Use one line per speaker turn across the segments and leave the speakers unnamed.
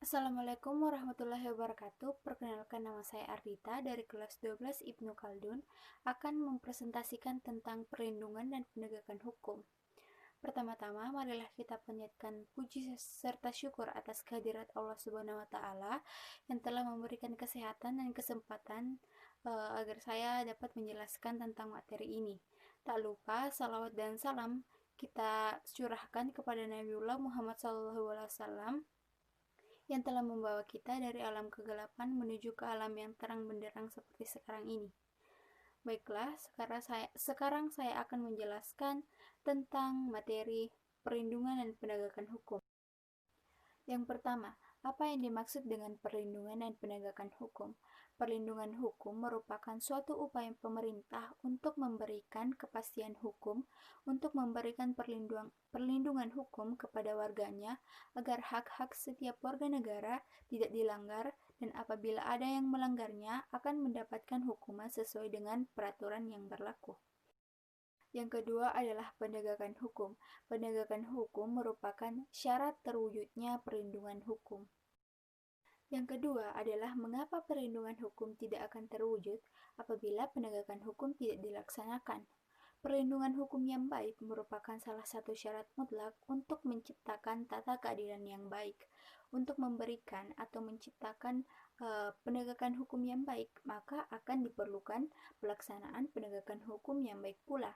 Assalamualaikum warahmatullahi wabarakatuh. Perkenalkan, nama saya Ardita dari kelas 12 Ibnu Khaldun akan mempresentasikan tentang perlindungan dan penegakan hukum. Pertama-tama, marilah kita panjatkan puji serta syukur atas kehadirat Allah Subhanahu wa taala yang telah memberikan kesehatan dan kesempatan agar saya dapat menjelaskan tentang materi ini. Tak lupa salawat dan salam kita curahkan kepada Nabiullah Muhammad SAW yang telah membawa kita dari alam kegelapan menuju ke alam yang terang benderang seperti sekarang ini. Baiklah, sekarang saya akan menjelaskan tentang materi perlindungan dan penegakan hukum. Yang pertama, apa yang dimaksud dengan perlindungan dan penegakan hukum? Perlindungan hukum merupakan suatu upaya pemerintah untuk memberikan kepastian hukum, untuk memberikan perlindungan hukum kepada warganya agar hak-hak setiap warga negara tidak dilanggar, dan apabila ada yang melanggarnya akan mendapatkan hukuman sesuai dengan peraturan yang berlaku. Yang kedua adalah penegakan hukum. Penegakan hukum merupakan syarat terwujudnya perlindungan hukum. Yang kedua adalah mengapa perlindungan hukum tidak akan terwujud apabila penegakan hukum tidak dilaksanakan. Perlindungan hukum yang baik merupakan salah satu syarat mutlak untuk menciptakan tata keadilan yang baik. Untuk memberikan atau menciptakan penegakan hukum yang baik, maka akan diperlukan pelaksanaan penegakan hukum yang baik pula.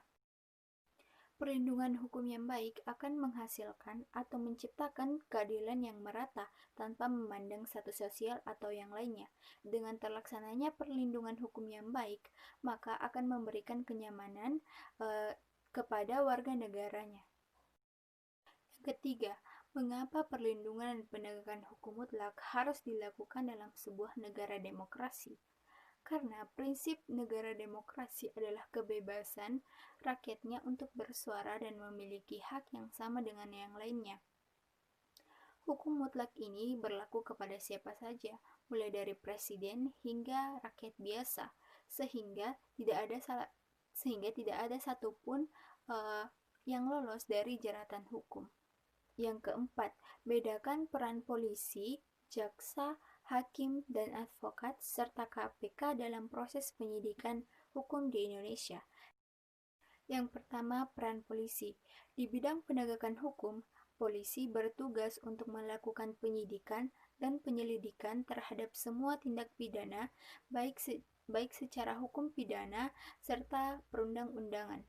Perlindungan hukum yang baik akan menghasilkan atau menciptakan keadilan yang merata tanpa memandang status sosial atau yang lainnya. Dengan terlaksananya perlindungan hukum yang baik, maka akan memberikan kenyamanan kepada warga negaranya. Yang ketiga, mengapa perlindungan dan penegakan hukum mutlak harus dilakukan dalam sebuah negara demokrasi? Karena prinsip negara demokrasi adalah kebebasan rakyatnya untuk bersuara dan memiliki hak yang sama dengan yang lainnya. Hukum mutlak ini berlaku kepada siapa saja, mulai dari presiden hingga rakyat biasa, sehingga tidak ada satupun yang lolos dari jeratan hukum. Yang keempat, bedakan peran polisi, jaksa, hakim, dan advokat, serta KPK dalam proses penyidikan hukum di Indonesia. Yang pertama, peran polisi. Di bidang penegakan hukum, polisi bertugas untuk melakukan penyidikan dan penyelidikan terhadap semua tindak pidana, baik secara hukum pidana serta perundang-undangan.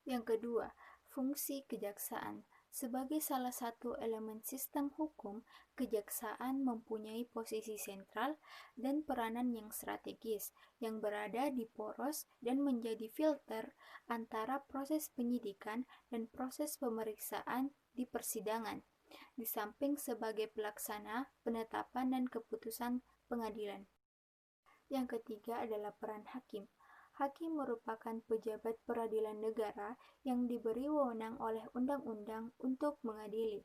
Yang kedua, fungsi kejaksaan. Sebagai salah satu elemen sistem hukum, kejaksaan mempunyai posisi sentral dan peranan yang strategis, yang berada di poros dan menjadi filter antara proses penyidikan dan proses pemeriksaan di persidangan, di samping sebagai pelaksana, penetapan, dan keputusan pengadilan. Yang ketiga adalah peran hakim. Hakim merupakan pejabat peradilan negara yang diberi wewenang oleh undang-undang untuk mengadili.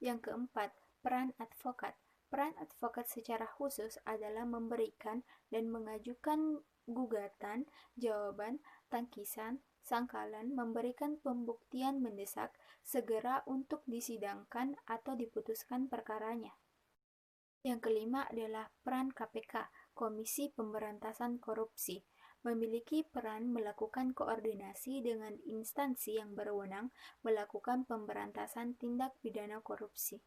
Yang keempat, peran advokat. Peran advokat secara khusus adalah memberikan dan mengajukan gugatan, jawaban, tangkisan, sangkalan, memberikan pembuktian mendesak segera untuk disidangkan atau diputuskan perkaranya. Yang kelima adalah peran KPK, Komisi Pemberantasan Korupsi, memiliki peran melakukan koordinasi dengan instansi yang berwenang melakukan pemberantasan tindak pidana korupsi.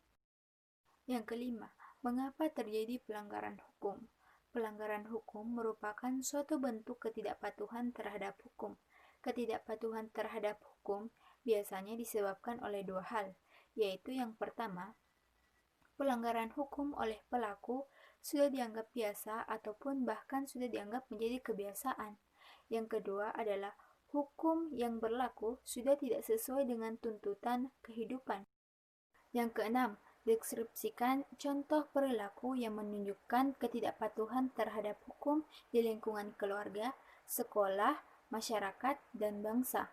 Yang kelima, mengapa terjadi pelanggaran hukum? Pelanggaran hukum merupakan suatu bentuk ketidakpatuhan terhadap hukum. Ketidakpatuhan terhadap hukum biasanya disebabkan oleh dua hal, yaitu yang pertama, pelanggaran hukum oleh pelaku sudah dianggap biasa ataupun bahkan sudah dianggap menjadi kebiasaan. Yang kedua adalah hukum yang berlaku sudah tidak sesuai dengan tuntutan kehidupan. Yang keenam, deskripsikan contoh perilaku yang menunjukkan ketidakpatuhan terhadap hukum di lingkungan keluarga, sekolah, masyarakat, dan bangsa.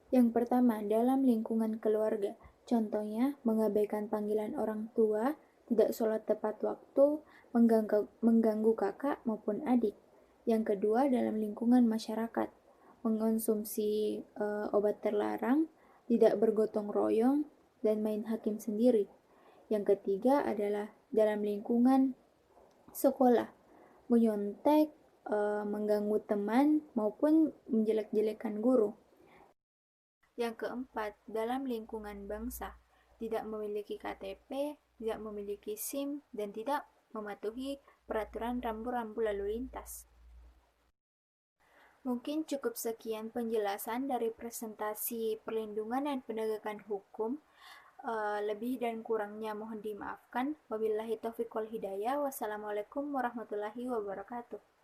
Yang pertama, dalam lingkungan keluarga. Contohnya, mengabaikan panggilan orang tua, tidak sholat tepat waktu, mengganggu kakak maupun adik. Yang kedua, dalam lingkungan masyarakat, mengonsumsi obat terlarang, tidak bergotong royong, dan main hakim sendiri. Yang ketiga adalah dalam lingkungan sekolah, menyontek, mengganggu teman, maupun menjelek-jelekan guru. Yang keempat, dalam lingkungan bangsa, tidak memiliki KTP, tidak memiliki SIM, dan tidak mematuhi peraturan rambu-rambu lalu lintas. Mungkin cukup sekian penjelasan dari presentasi perlindungan dan penegakan hukum. Lebih dan kurangnya mohon dimaafkan. Wabillahi taufiq wal hidayah. Wassalamualaikum warahmatullahi wabarakatuh.